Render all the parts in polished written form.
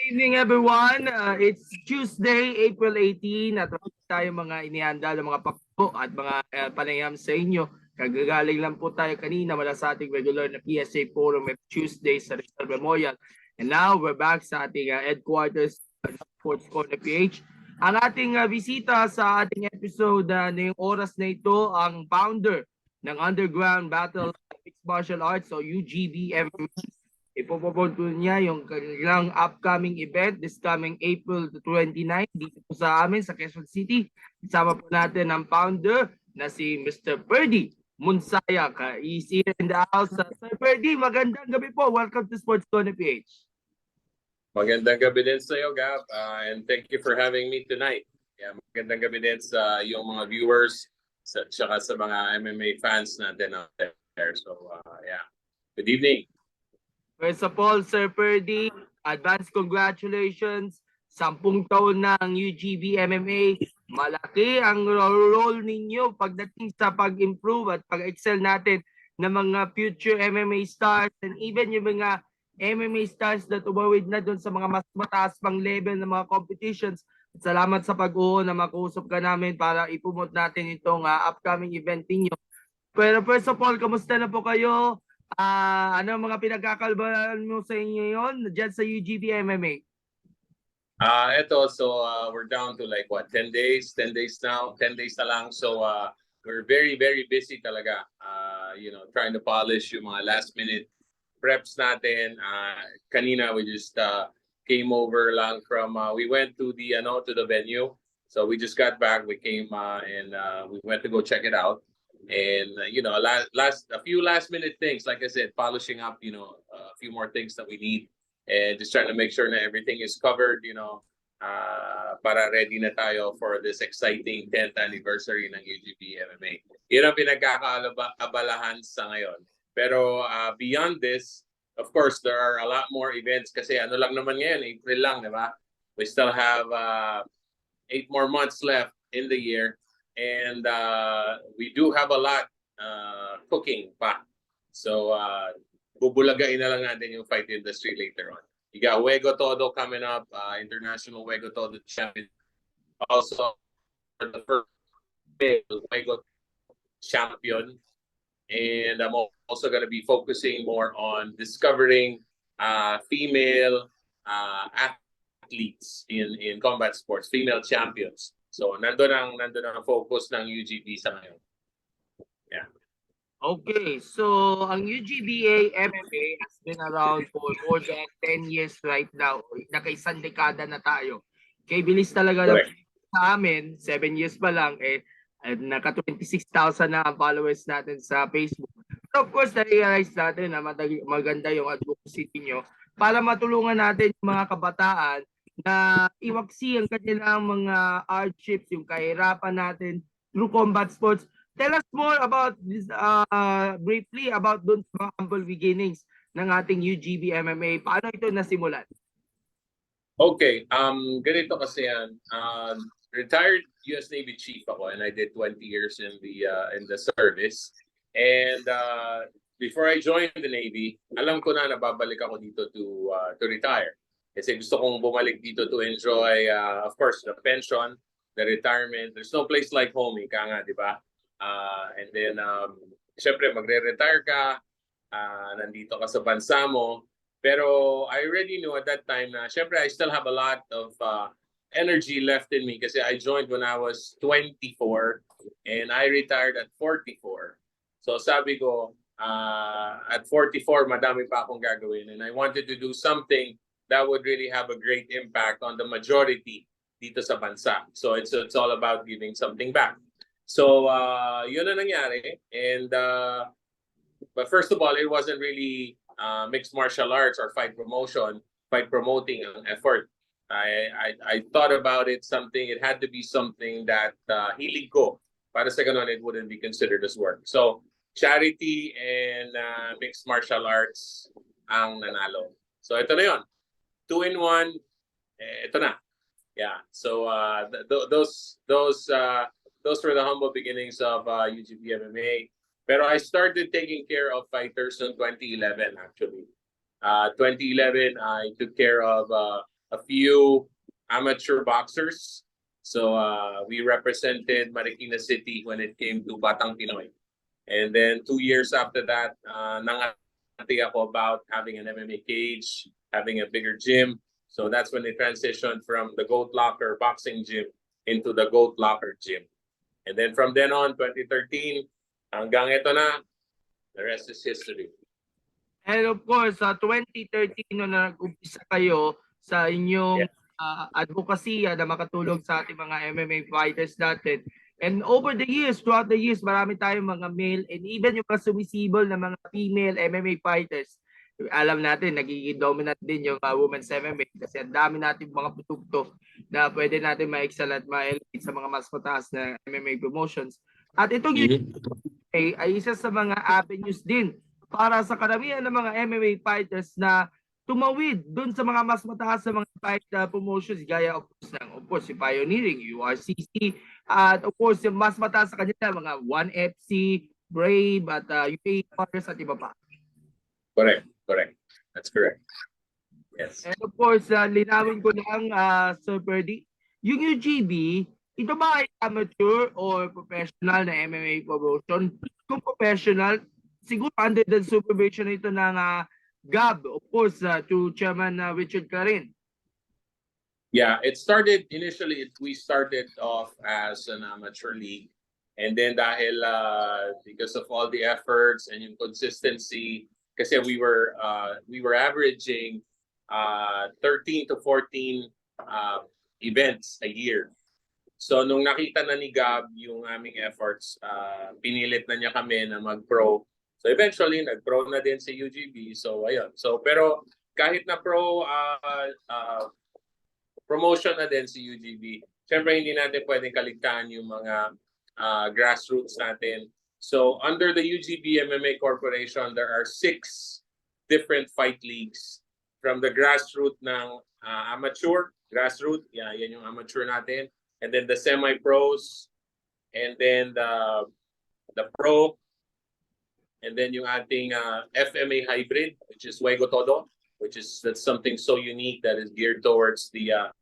Evening everyone. It's Tuesday, April 18 at wala tayo mga inihanda ng mga pakbo at mga panayam sa inyo. Kagagaling lang po tayo kanina mula sa ating regular na PSA Forum of Tuesday sa Rizal Memorial. And now we're back sa ating headquarters Sports Corner PH. Ang ating bisita sa ating episode na yung oras na ito ang founder ng Underground Battle Mixed Martial Arts o UGB MMA. Ipopopunto niya yung kanilang upcoming event this coming April 29 dito po sa amin sa Quezon City. Isama po natin ang founder na si Mr. Ferdie Munsayac. He's here in the house. Sir Ferdie, magandang gabi po. Welcome to Sports Corner PH. Magandang gabi din sa iyo, Gab. And thank you for having me tonight. Yeah, magandang gabi din sa yung mga viewers at saka sa mga MMA fans natin out there. So, yeah. Good evening. First of all, Sir Ferdie, advance congratulations. 10 taon ng UGB MMA. Malaki ang role ninyo pagdating sa pag-improve at pag-excel natin ng mga future MMA stars and even yung mga MMA stars na tumawid na doon sa mga mas mataas pang level ng mga competitions. Salamat sa pag-uho na makausap ka namin para ipromote natin itong upcoming event ninyo. Pero first of all, kamusta na po kayo? Ano mga pinagkakalbahan mo sa inyo yon dyan sa UGB MMA? We're down to like what, 10 days? 10 days now, 10 days na lang. So we're very, very busy talaga. Trying to polish yung mga last minute preps natin. Kanina we just came over lang from, we went to the venue. So we just got back, we came and we went to go check it out. And a few last minute things, like I said, polishing up, a few more things that we need, and just trying to make sure that everything is covered, para ready na tayo for this exciting 10th anniversary ng UGB MMA. Yun ang pinagkakaabalahan sa ngayon. Pero beyond this, of course, there are a lot more events kasi ano lang naman ngayon, April lang, di ba? We still have 8 more months left in the year. And we do have a lot cooking pa. So, bubulagain na lang natin yung fight industry later on. You got Huego Todo coming up, International Huego Todo Champion. Also, for the first Huego Champion. And I'm also going to be focusing more on discovering female athletes in combat sports, female champions. So, nandun ang focus ng UGB sa ngayon. Yeah. Okay, so ang UGBA MMA has been around for more than 10 years right now. Nakaisang dekada na tayo. Okay, bilis talaga na sa amin, 7 years pa lang, naka 26,000 na ang followers natin sa Facebook. But of course, na-realize natin na maganda yung advocacy niyo para matulungan natin yung mga kabataan na iwaksi ang kanilang mga hardships, yung kahirapan natin through combat sports. Tell us more about this, briefly about dun sa mga humble beginnings ng ating UGB MMA. Paano ito nasimulan? Okay, ganito kasi yan. Retired US Navy chief ako, and I did 20 years in the service. And before I joined the Navy, alam ko na babalik ako dito to retire. Kasi gusto kong bumalik dito to enjoy, of course, the pension, the retirement. There's no place like home, ika nga, di ba? And then, syempre, magre-retire ka, nandito ka sa bansa mo. Pero I already knew at that time na, syempre, I still have a lot of energy left in me kasi I joined when I was 24 and I retired at 44. So sabi ko, at 44, madami pa akong gagawin. And I wanted to do something that would really have a great impact on the majority dito sa bansa. So it's all about giving something back. So yun ang nangyari. And but first of all, it wasn't really mixed martial arts or fight promoting an effort. I thought about it it had to be something that hilig ko. Para sa ganun, it wouldn't be considered as work. So charity and mixed martial arts ang nanalo. So ito na yun. 2-in-1, ito na. Yeah. So those were the humble beginnings of UGB MMA. Pero I started taking care of fighters in 2011 actually. 2011, I took care of a few amateur boxers. So we represented Marikina City when it came to Batang Pinoy. And then 2 years after that, nangati ako about having an MMA cage, having a bigger gym. So that's when they transitioned from the Goat Locker boxing gym into the Goat Locker gym. And then from then on, 2013, hanggang ito na, the rest is history. And of course, sa 2013 nung nag-umpisa kayo sa inyong advokasya na makatulong sa ating mga MMA fighters natin. And over the years, throughout the years, marami tayong mga male and even yung mga sumisibol na mga female MMA fighters. Alam natin, nagiging dominant din yung women's MMA kasi ang dami natin mga produkto na pwede natin ma-excel at ma-elevate sa mga mas mataas na MMA promotions. At itong UGB ay isa sa mga avenues din para sa karamihan ng mga MMA fighters na tumawid dun sa mga mas mataas sa mga fight promotions gaya of course si Pioneering, URCC, at of course yung mas mataas sa kanila mga 1FC, Brave at UAE Warriors at iba pa. Correct. That's correct. Yes. And of course, linawin ko lang, Sir Ferdie, yung UGB, ito ba ay amateur or professional na MMA promotion? Kung professional, siguro under the supervision ito ng GAB, of course, to Chairman Richard Carin. Yeah, we started off as an amateur league. And then dahil because of all the efforts and yung consistency, kasi we were averaging 13 to 14 events a year. So nung nakita na ni Gab yung aming efforts, pinilit na niya kami na mag-pro. So eventually nag-pro na din si UGB. So ayun. So pero kahit na pro promotion na din si UGB, syempre hindi natin pwedeng kaligtaan yung mga grassroots natin. So under the UGB MMA Corporation, there are 6 different fight leagues from the grassroots ng amateur, grassroots, yan yung amateur natin, and then the semi-pros, and then the pro, and then yung ating FMA hybrid, which is Juego Todo, that's something so unique that is geared towards the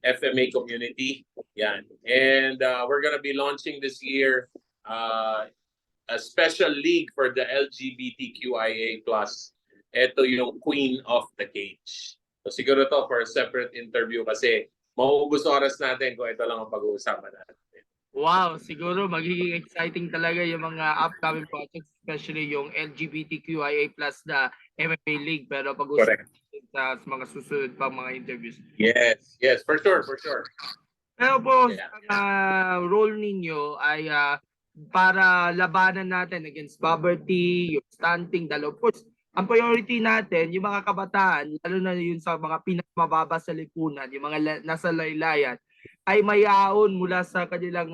FMA community. Yan. And we're gonna be launching this year a special league for the LGBTQIA+. Ito yung Queen of the Cage. So siguro to for a separate interview kasi mauubos oras natin kung ito lang ang pag-uusapan natin. Wow, siguro magiging exciting talaga yung mga upcoming projects, especially yung LGBTQIA+ na MMA League. Pero pag-uusapan sa mga susunod pang mga interviews. Yes, for sure. Pero po, ang role ninyo ay para labanan natin against poverty, yung stunting, dahil of course, ang priority natin, yung mga kabataan, lalo na yun sa mga pinakamababa sa lipunan, yung mga nasa laylayan, ay mayaon mula sa kanilang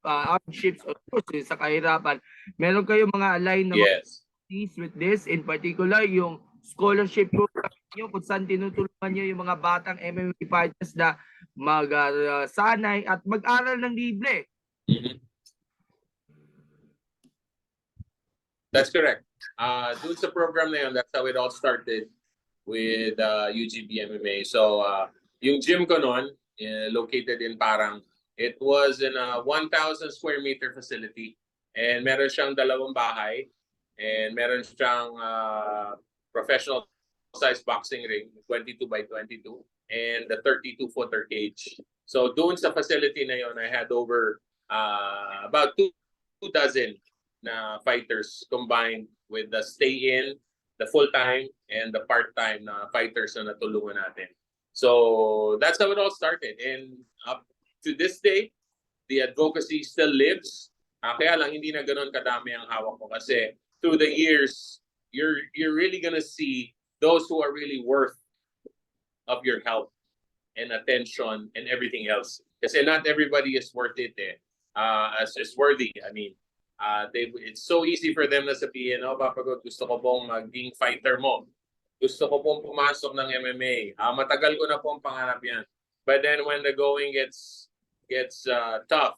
hardships, of course, sa kahirapan. Meron kayong mga aligned na with this, in particular, yung scholarship program nyo, kung saan tinutulungan nyo yung mga batang MMA fighters na mag-sanay at mag-aral ng libre. That's correct. Doon sa program na yun, that's how it all started with UGB MMA. So, yung gym ko noon, located in Parang, it was in a 1,000 square meter facility. And meron siyang 2 bahay. And meron siyang professional size boxing ring, 22 by 22. And the 32-footer cage. So, doon sa facility na yun, I had over about 2 dozen na fighters combined with the stay-in, the full-time, and the part-time na fighters na natulungan natin. So that's how it all started. And up to this day, the advocacy still lives. Kaya lang hindi na ganoon kadami ang hawak ko kasi through the years, you're really gonna see those who are really worth of your help and attention and everything else. Kasi not everybody is worth it as is worthy. I mean, it's so easy for them na sabihin, Papa God, gusto ko pong maging fighter mo. Gusto ko pong pumasok ng MMA. Matagal ko na pong pangarap yan. But then when the going gets tough,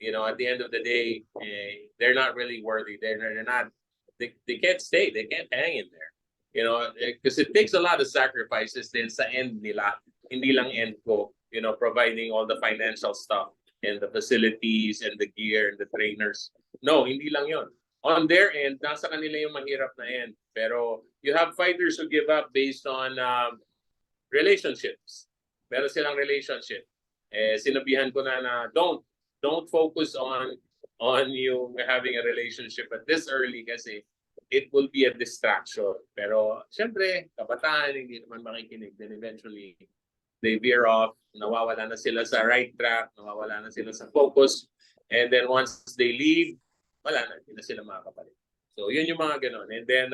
at the end of the day, they're not really worthy. They can't stay. They can't hang in there. You know, because it takes a lot of sacrifices din sa end nila. Hindi lang end ko, you know, providing all the financial stuff and the facilities and the gear and the trainers. No, hindi lang yon. On their end, nasa kanila yung mahirap na end. Pero you have fighters who give up based on relationships. Meron silang relationship. Sinabihan ko na don't focus on you having a relationship at this early kasi it will be a distraction. Pero syempre, kabataan, hindi naman makikinig. Then eventually, they veer off, nawawala na sila sa right track, nawawala na sila sa focus. And then once they leave, wala na, hindi na sila makakapalit. So yun yung mga ganon. And then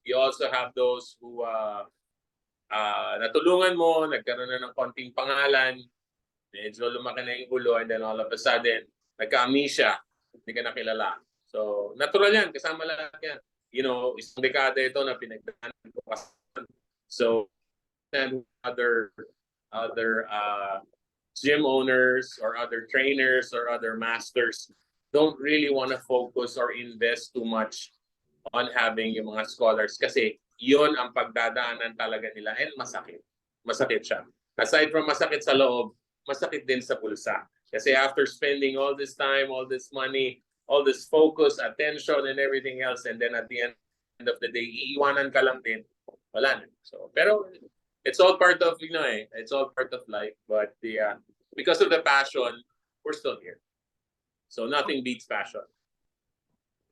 you also have those who natulungan mo, nagkaroon na ng konting pangalan, medyo lumaki na yung ulo, and then all of a sudden, nagka-amnesia, hindi ka nakilala. So, natural yan, kasama lahat yan. You know, isang dekada ito na pinagdaanan ko. So, and other gym owners or other trainers or other masters don't really want to focus or invest too much on having yung mga scholars kasi yun ang pagdadaanan talaga nila and masakit. Masakit siya. Aside from masakit sa loob, masakit din sa bulsa. Kasi after spending all this time, all this money, all this focus, attention, and everything else, and then at the end of the day, iiwanan ka lang din, wala na. So, pero it's all part of, you know, it's all part of life. But because of the passion, we're still here. So nothing beats passion.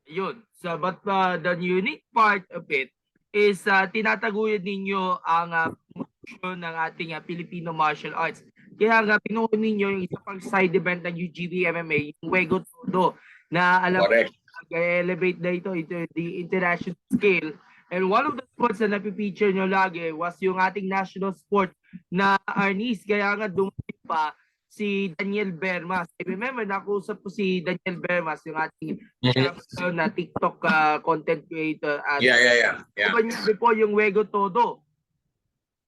Yun. So, but the unique part of it is tinataguyod ninyo ang promotion ng ating Filipino martial arts. Kaya nga pinuno ninyo yung isa pang side event ng UGB MMA, yung Wego Todo, na alam ko elevate na ito the international scale. And one of the sports na napipicture nyo lagi was yung ating national sport na Arnis. Kaya nga dumuli pa si Daniel Bermas. I remember, nakusap ko si Daniel Bermas, yung ating na TikTok content creator. Yeah. Before yung Wego Todo.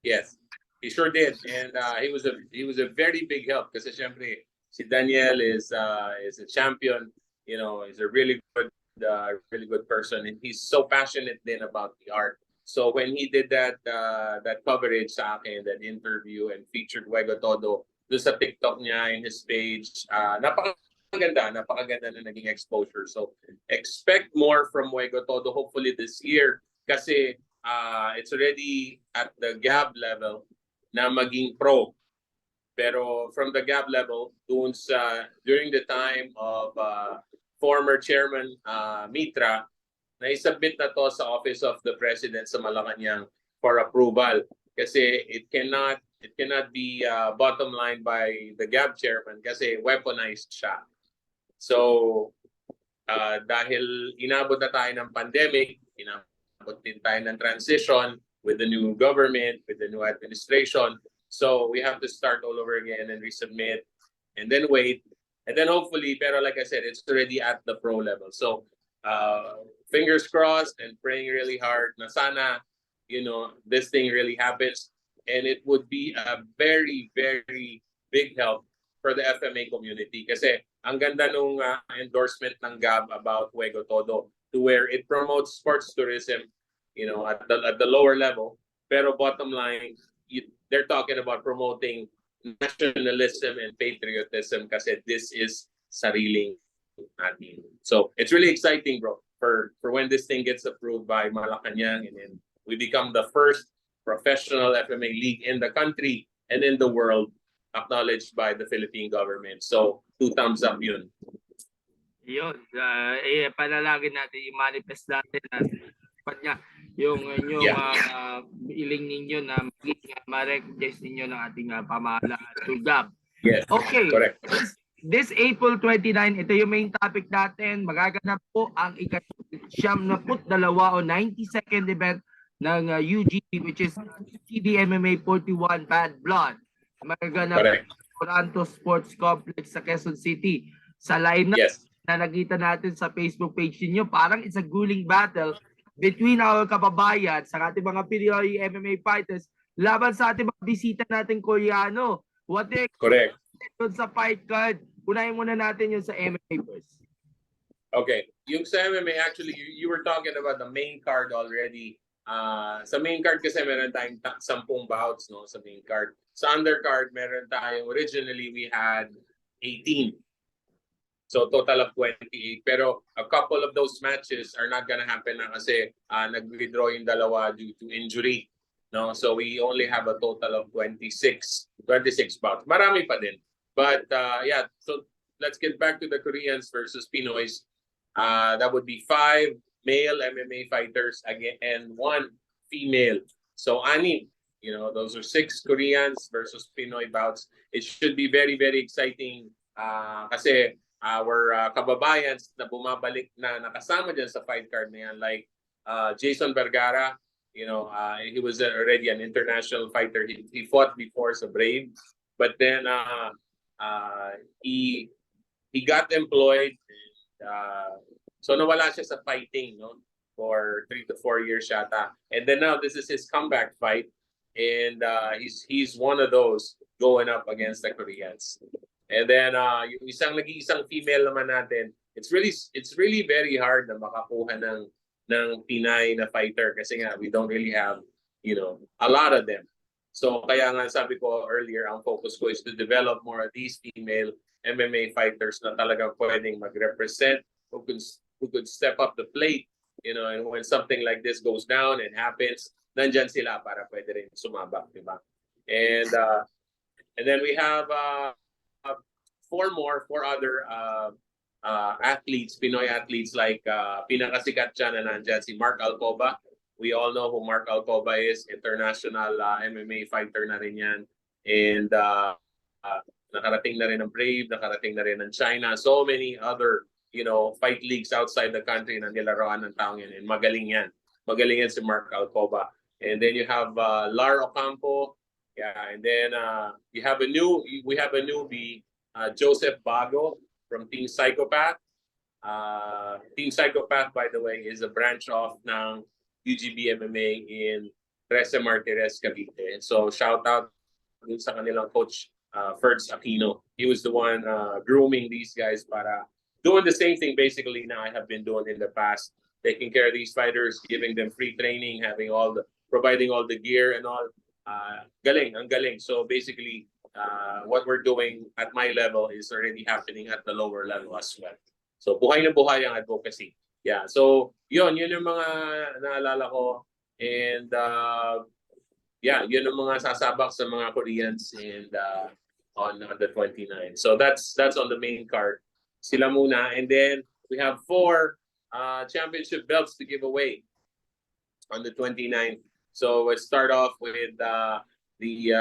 Yes, he sure did, and he was a very big help kasi syempre si Daniel is a champion. You know, he's a really good person, and he's so passionate then about the art. So when he did that coverage sa akin, that interview, and featured Wego Todo doon sa TikTok niya, in his page, napakaganda na naging exposure. So expect more from Wego Todo hopefully this year kasi it's already at the GAB level na maging pro. Pero from the GAB level, during the time of former Chairman Mitra, na-submit na to sa Office of the President sa Malacanang for approval. Kasi it cannot be bottom line by the GAB chairman kasi weaponized siya. So, dahil inabot na tayo ng pandemic, inabot din tayo ng transition with the new government, with the new administration. So, we have to start all over again and resubmit and then wait. And then hopefully, pero like I said, it's already at the pro level. So, fingers crossed and praying really hard na sana, you know, this thing really happens. And it would be a very, very big help for the FMA community. Kasi ang ganda nung endorsement ng GAB about Wego Todo to where it promotes sports tourism, you know, at the lower level. Pero bottom line, they're talking about promoting nationalism and patriotism kasi this is sariling natin. So it's really exciting, bro, for when this thing gets approved by Malacanang and then we become the first professional FMA league in the country and in the world acknowledged by the Philippine government. So 2 thumbs up yun. Yun. Panalangin natin, i-manifest natin na yung iling ninyo na ma-recognize ninyo ng ating pamahalaan through GAB. Yes, okay. Correct. This April 29, ito yung main topic natin. Magaganap po ang ika-72 o 92nd event ng UGB, which is UGB MMA 41 Bad Blood. Magaganap sa Toronto Sports Complex sa Quezon City. Sa lineup na nakita natin sa Facebook page niyo, parang it's a grueling battle between our kababayan sa ating mga Pinoy MMA fighters laban sa ating mga bisita nating Koreano. What the Correct. Sa fight card, unahin muna natin yung sa MMA first. Okay. Yung sa MMA, actually, you were talking about the main card already. Sa main card kasi meron tayong 10 bouts, no, sa main card. Sa undercard meron tayong, originally we had 18. So total of 28. Pero a couple of those matches are not gonna happen na kasi nag-withdraw yung dalawa due to injury. No? So we only have a total of 26 bouts. Marami pa din. But yeah, so let's get back to the Koreans versus Pinoys. That would be 5 male MMA fighters again and 1 female. So ani, you know, those are 6 Koreans versus Pinoy bouts. It should be very, very exciting kasi our kababayans na bumabalik na nakasama dyan sa fight card na yan, like Jason Vergara, you know, he was already an international fighter. He fought before sa Brave, but then he got employed. So nawala siya sa fighting, no, for 3 to 4 years yata. And then now this is his comeback fight, and he's one of those going up against the Koreans. And then yung nag-iisang female naman natin, it's really very hard na makakuha ng Pinay na fighter kasi nga we don't really have, you know, a lot of them. So kaya nga sabi ko earlier, ang focus ko is to develop more of these female MMA fighters na talagang pwedeng mag-represent, who could step up the plate, you know, and when something like this goes down and happens, nandyan sila para pwede rin sumabak, di ba? And then we have 4 other athletes, Pinoy athletes, like pinakasikat dyan na nandyan si Mark Alcoba. We all know who Mark Alcoba is, international MMA fighter na rin yan. And nakarating na rin ng Brave, nakarating na rin ng China. So many other, you know, fight leagues outside the country na nilaroan ng taong yan. And magaling yan. Magaling yan si Mark Alcoba. And then you have Lar Ocampo. Yeah, and then we have a newbie, Joseph Bago from Team Psychopath. Team Psychopath, by the way, is a branch off ng UGB MMA in Trece Martires, Cavite. So shout out sa kanilang coach, Ferdie Aquino. He was the one grooming these guys para doing the same thing basically na I have been doing in the past, taking care of these fighters, giving them free training, providing all the gear and all. Ang galing. So basically, what we're doing at my level is already happening at the lower level as well. So buhay na buhay ang advocacy. Yeah, so yun yung mga naalala ko. And yeah, yun yung mga sasabak sa mga Koreans and on the 29. So that's on the main card. Sila muna. And then we have 4 championship belts to give away on the 29th. So let's start off with the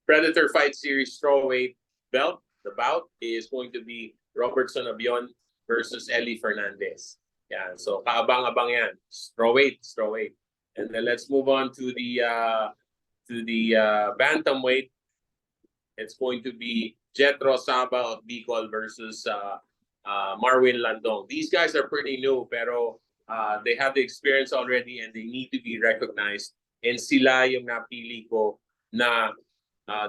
Predator Fight Series strawweight belt. The bout is going to be Robertson Abion versus Eli Fernandez. Yeah, so kaabang-abang yan. Strawweight. And then let's move on to the bantamweight. It's going to be Jetro Saba of Bicol versus Marwin Landong. These guys are pretty new, pero they have the experience already and they need to be recognized. And sila yung napili ko na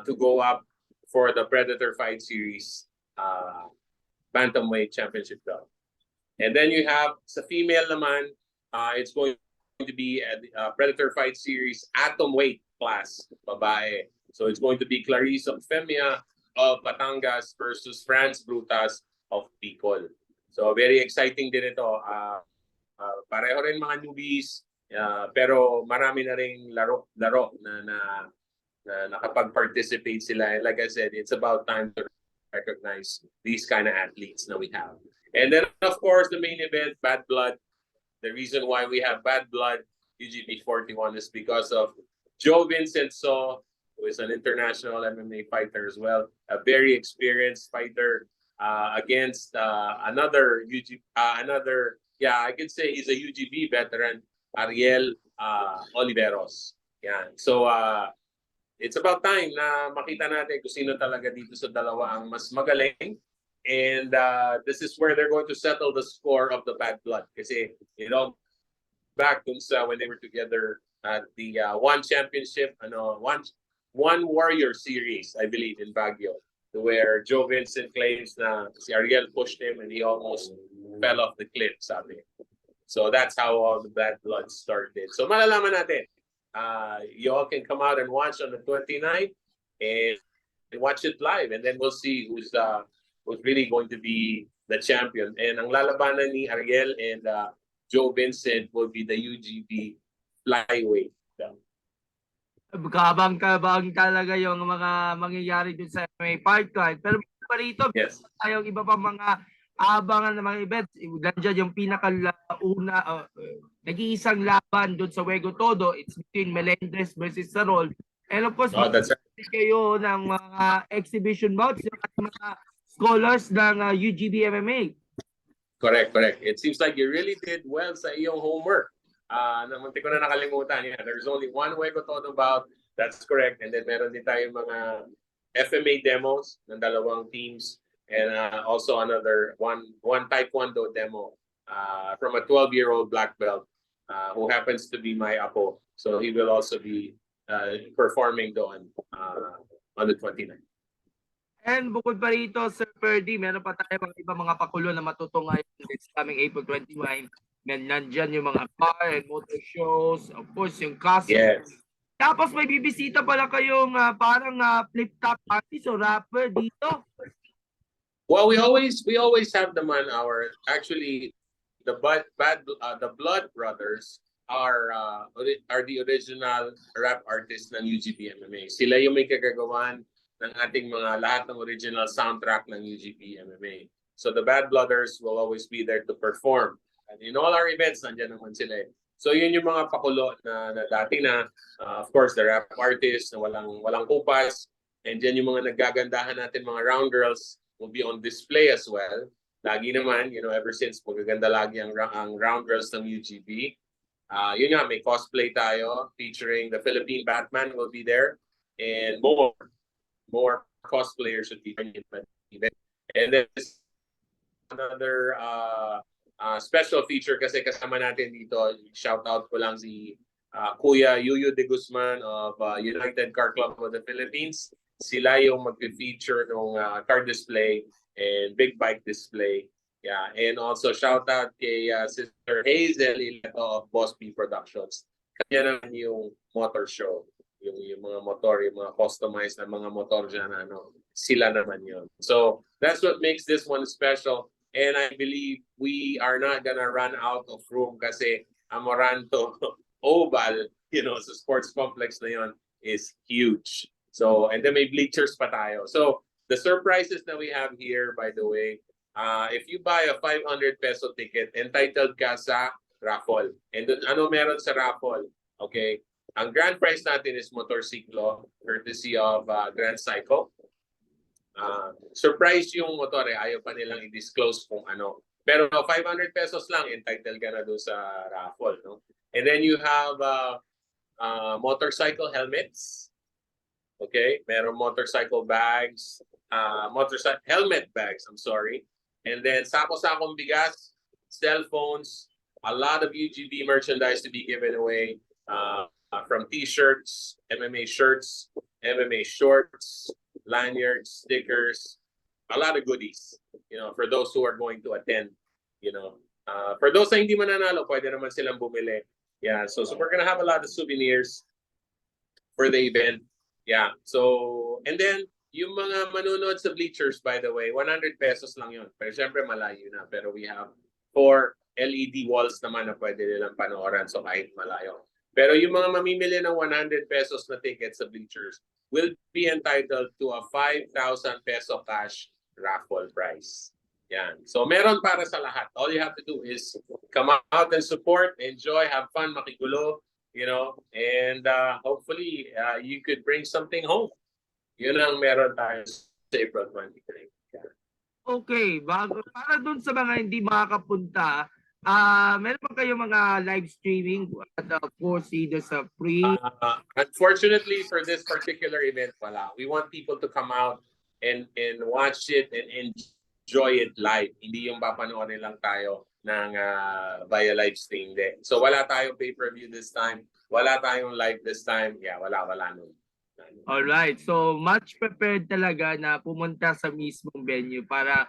to go up for the Predator Fight Series Bantamweight Championship belt. And then you have sa female naman, it's going to be a Predator Fight Series Atomweight class, babae. So it's going to be Clarice Femia of Batangas versus France Brutas of Bicol. So very exciting din ito. Pareho rin mga newbies, pero marami na ring laro na nakapag-participate sila. And like I said, it's about time to recognize these kind of athletes that we have. And then, of course, the main event, Bad Blood. The reason why we have Bad Blood UGB 41 is because of Joe Vincent So, who is an international MMA fighter as well, a very experienced fighter against another I could say he's a UGB veteran, Ariel Oliveros. Yeah. So it's about time na makita natin kung sino talaga dito sa dalawa ang mas magaling. And this is where they're going to settle the score of the Bad Blood. Kasi, you know, back to when they were together at the One Championship, One Warrior Series, I believe, in Baguio, where Joe Vincent claims na si Ariel pushed him and he almost fell off the cliff, sabi. So that's how all the bad blood started. So malalaman natin. You all can come out and watch on the 29th and watch it live, and then we'll see who's really going to be the champion. And ang lalabanan ni Ariel and Joe Vincent will be the UGB flyweight. Kabang-kabang talaga yung mga mangyayari dun sa MMA fight card. Pero pa rito, Yes. tayong iba pa mga abangan ng mga events. Nandiyan yung pinakauna, nag-iisang laban dun sa Wego Todo. It's between Melendez versus Sarol. And of course, That's right. kayo ng mga exhibition bouts, yung mga scholars ng UGB MMA. Correct. It seems like you really did well sa iyong homework. Namunti ko na nakalimutan. Yeah, there's only one Wego Todo bout. That's correct. And then meron din tayong mga FMA demos ng dalawang teams, and also another one Taekwondo demo from a 12-year-old black belt who happens to be my apo. So he will also be performing doon on the 29th. And bukod pa rito, Sir Ferdie, meron pa tayo mga pakulo na matutungay this coming April 21. Nandyan yung mga car and motor shows, of course, yung castle. Yes. Tapos may bibisita pala kayong parang flip-top artist o rapper dito. Well, we always have them on our. Actually, the Blood Brothers are the original rap artists ng UGB MMA. Sila yung may kagagawan ng ating mga lahat ng original soundtrack ng UGB MMA. So the Bad Blooders will always be there to perform. And in all our events, nandiyan naman sila. So yun yung mga pakulo na dati na, of course, the rap artists na walang kupas. And dyan yung mga naggagandahan natin, mga round girls, will be on display as well. Lagi naman, ever since magaganda lagi ang round girls ng UGB. Yun nga, may cosplay tayo featuring the Philippine Batman will be there. And more cosplayers would be there. And then another special feature kasi kasama natin dito, shout out ko lang si Kuya Yuyu de Guzman of United Car Club of the Philippines. Sila yung mag-feature ng car display and big bike display. Yeah, and also shout out kay Sister Hazel Ilato of Boss P Productions. Kanya naman yung motor show. Yung mga motor, yung mga customized na mga motor dyan, sila naman yun. So that's what makes this one special. And I believe we are not gonna run out of room kasi Amoranto Oval, sa sports complex na yun is huge. So, and then may bleachers pa tayo. So, the surprises that we have here, by the way, if you buy a 500 peso ticket, entitled ka sa raffle. And then, ano meron sa raffle? Okay? Ang grand prize natin is motorsiklo, courtesy of Grand Cycle. Surprise yung motor ayaw pa nilang i-disclose kung ano. Pero 500 pesos lang, entitled ka na doon sa raffle. No? And then you have motorcycle helmets. Okay? Meron motorcycle bags, helmet bags, I'm sorry. And then sako-sakong bigas, cell phones, a lot of UGB merchandise to be given away from t-shirts, MMA shirts, MMA shorts, lanyards, stickers, a lot of goodies, for those who are going to attend, for those na hindi mananalo, pwede naman silang bumili. Yeah, so we're gonna have a lot of souvenirs for the event. Yeah, so, and then, yung mga manunod sa bleachers, by the way, 100 pesos lang yun. Pero syempre malayo na, pero we have 4 LED walls naman na pwede nilang panooran, so kahit malayo. Pero yung mga mamimili ng 100 pesos na tickets sa bleachers will be entitled to a 5,000 peso cash raffle prize. Yan. So meron para sa lahat. All you have to do is come out and support, enjoy, have fun, makigulo, and hopefully you could bring something home. Yun ang meron tayo sa April 23. Yeah. Okay, para dun sa mga hindi makakapunta, meron pa kayo mga live streaming at of course either sa free? Unfortunately for this particular event, wala. We want people to come out and watch it and enjoy it live. Hindi yung papanoorin lang tayo ng via live stream. So wala tayong pay-per-view this time. Wala tayong live this time. Yeah, wala nun. Alright, so much prepared talaga na pumunta sa mismong venue para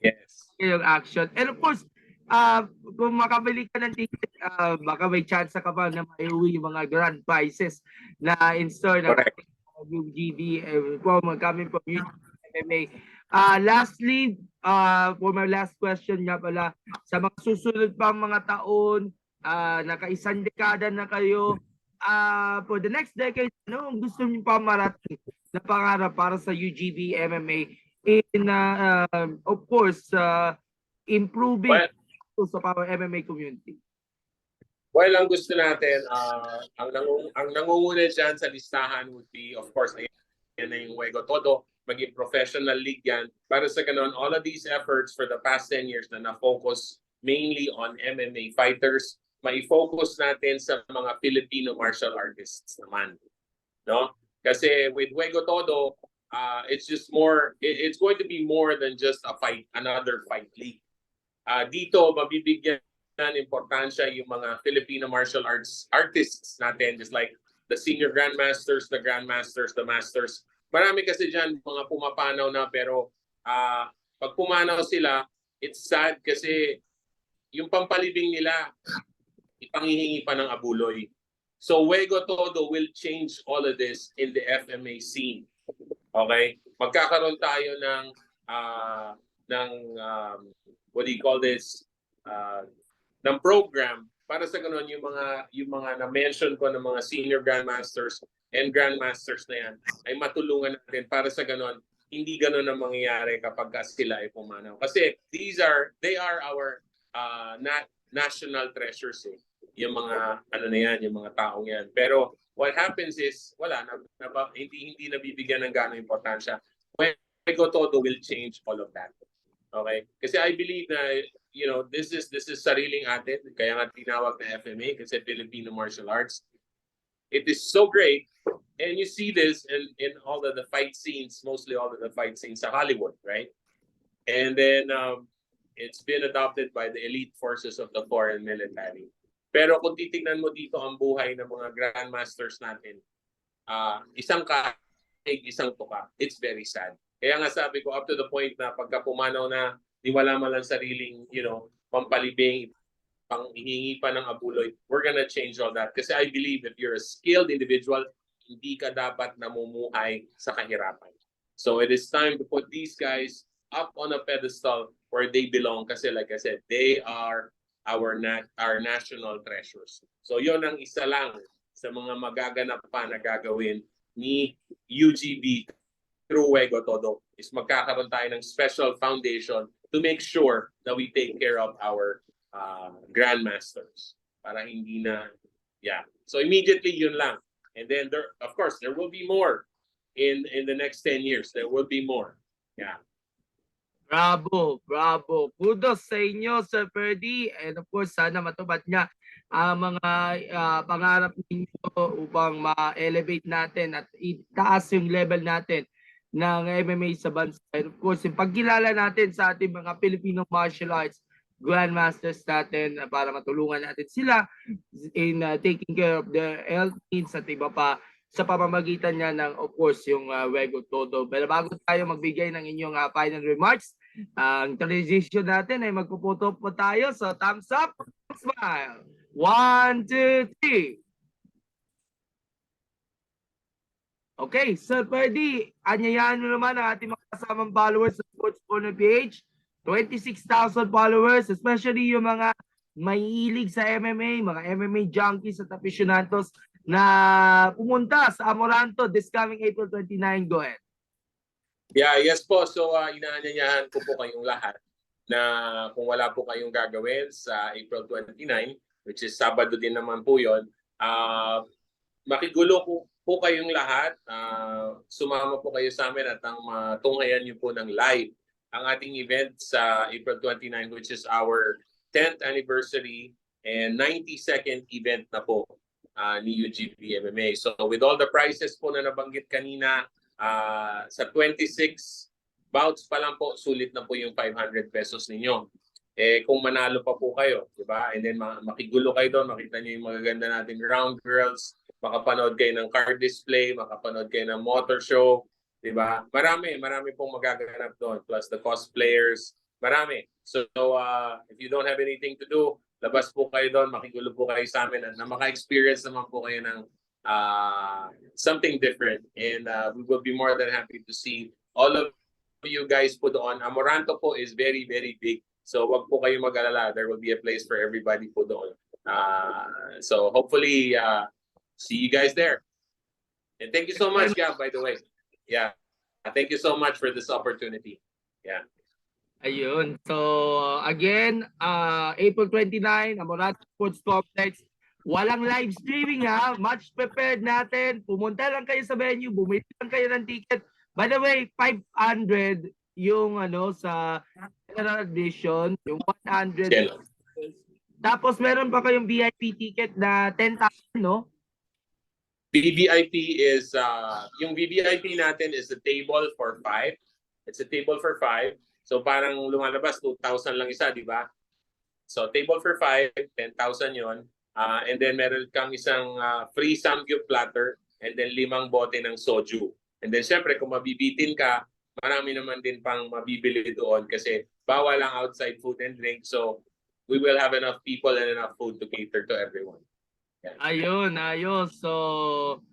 yes, yung action. And of course, kung makabili ka ng ticket, baka may chance ka pa na maiuwi yung mga grand prizes na in-store ng Correct. ating UGB coming from UGB MMA. Lastly, for my last question nga pala, sa mga susunod pang mga taon, naka-isang dekada na kayo, for the next decade, ano ang gusto niyo pa marating na pangarap para sa UGB MMA in, of course, improving Well, sa para MMA community? well, ang gusto natin, ang nangunguna dyan sa listahan would be, of course, yan na yung Juego Todo, maging professional league yan. Para sa ganun, all of these efforts for the past 10 years na na-focus mainly on MMA fighters, mai-focus natin sa mga Filipino martial artists naman. No? Kasi with Juego Todo, it's just more, it's going to be more than just a fight, another fight league. Dito, mabibigyan ng importansya yung mga Filipino martial arts artists natin, just like the senior grandmasters, the grandmasters, the masters. Marami kasi dyan mga pumapanaw na, pero pag pumanaw sila, it's sad kasi yung pampalibing nila, ipanghihingi pa ng abuloy. So Juego Todo will change all of this in the FMA scene. Okay? Magkakaroon tayo ng what do you call this? Ng program para sa ganun yung mga na-mention ko ng mga senior grandmasters and grandmasters na yan ay matulungan natin para sa ganun hindi ganun ang mangyayari kapag sila ay pumanaw. Kasi they are our national treasures eh. Yung mga yung mga taong yan. Pero what happens is wala hindi nabibigyan ng gaano importansya. Juego Todo will change all of that. Okay? Kasi I believe na this is sariling atin, kaya nga tinawag na FMA kasi Filipino Martial Arts. It is so great, and you see this in all of the fight scenes, mostly all of the fight scenes sa Hollywood, right? And then it's been adopted by the elite forces of the foreign military. Pero kung titingnan mo dito ang buhay ng mga grandmasters natin, isang kaig, isang tuka, it's very sad. Kaya nga sabi ko, up to the point na pagka pumanaw na, di wala man lang sariling, pampalibing, panghihingi pa ng abuloy, we're gonna change all that. Kasi I believe if you're a skilled individual, hindi ka dapat namumuhay sa kahirapan. So it is time to put these guys up on a pedestal where they belong. Kasi like I said, they are our national treasures. So yon ang isa lang sa mga magaganap pa na gagawin ni UGB through Juego Todo is magkakaroon tayo ng special foundation to make sure that we take care of our grandmasters para hindi na so immediately yun lang, and then there of course there will be more in the next 10 years. There will be more. Bravo, bravo. Kudos sa inyo, Sir Ferdie. And of course, sana matupad niya ang mga pangarap ninyo upang ma-elevate natin at itaas yung level natin ng MMA sa bansa. And of course, yung pagkilala natin sa ating mga Filipino martial arts grandmasters natin para matulungan natin sila in taking care of their health needs at iba pa sa pamamagitan niya ng of course yung Juego Todo. Pero bago tayo magbigay ng inyong final remarks, ang tradition natin ay magpuputo po tayo. So thumbs up, smile. 1, 2, 3. Okay, Sir Ferdie, anyayahan mo naman ang ating mga kasamang followers sa Sports Corner PH. 26,000 followers, especially yung mga mahilig sa MMA, mga MMA junkies at aficionados na pumunta sa Amoranto this coming April 29. Go ahead. Yes po. So inaanyayahan ko po kayong lahat na kung wala po kayong gagawin sa April 29, which is Sabado din naman po yun, makigulo po kayong lahat. Sumama po kayo sa amin at ang matunghayan niyo po ng live ang ating event sa April 29, which is our 10th anniversary and 92nd event na po ni UGB MMA. So with all the prizes po na nabanggit kanina, sa 26 bouts pa lang po, sulit na po yung 500 pesos ninyo. Kung manalo pa po kayo, di ba? And then makigulo kayo doon, makita nyo yung magaganda nating round girls, makapanood kayo ng car display, makapanood kayo ng motor show, di ba? Marami pong magaganap doon. Plus the cosplayers, Marami. So, if you don't have anything to do, labas po kayo doon, makigulo po kayo sa amin at na maka-experience naman po kayo ng something different. And we will be more than happy to see all of you guys po doon. Amoranto po is very, very big. So, wag po kayo mag-alala. There will be a place for everybody po doon. So, hopefully, see you guys there. And thank you so much, Gab, by the way. Yeah. Thank you so much for this opportunity. Yeah. Ayun. So, again, April 29, Amoranto Sports Complex. Walang live streaming ha. Match prepared natin. Pumunta lang kayo sa venue. Bumili lang kayo ng ticket. By the way, 500 yung sa general admission. Yung 100. Yeah. Tapos meron pa kayong VIP ticket na 10,000, no? VVIP is, yung VVIP natin is a table for 5. It's a table for 5. So parang lumalabas, 2,000 lang isa, di ba? So table for 5, 10,000 yon. And then meron kang isang free samgyup platter and then 5 bote ng soju. And then syempre kung mabibitin ka, marami naman din pang mabibili doon kasi bawal ang outside food and drink. So we will have enough people and enough food to cater to everyone. Yeah. Ayun, ayos. So,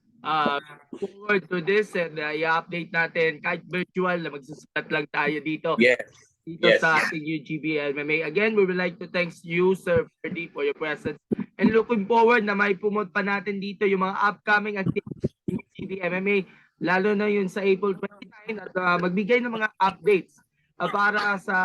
forward to this and i-update natin kahit virtual na magsusulat lang tayo dito. Yes. Dito sa ating UGB MMA. Again, we would like to thank you, Sir Ferdie, for your presence. And looking forward na may promote pa natin dito yung mga upcoming activities ng UGB MMA, lalo na yun sa April 29 at magbigay ng mga updates para sa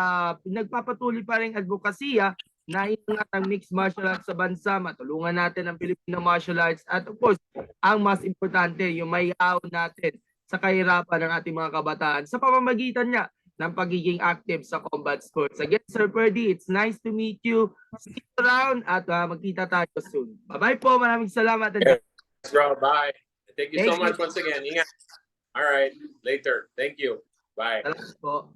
nagpapatuloy pa rin advokasya na inangat ang mixed martial arts sa bansa, matulungan natin ang Filipino martial arts at of course, ang mas importante, yung mayaon natin sa kahirapan ng ating mga kabataan sa pamamagitan niya ng pagiging active sa combat sports. Again, Sir Ferdie, it's nice to meet you. See you around at magkita tayo soon. Bye-bye po. Maraming salamat. Yes, bro. Bye. Thank you so much once again. Ingat. All right. Later. Thank you. Bye. Salamat po.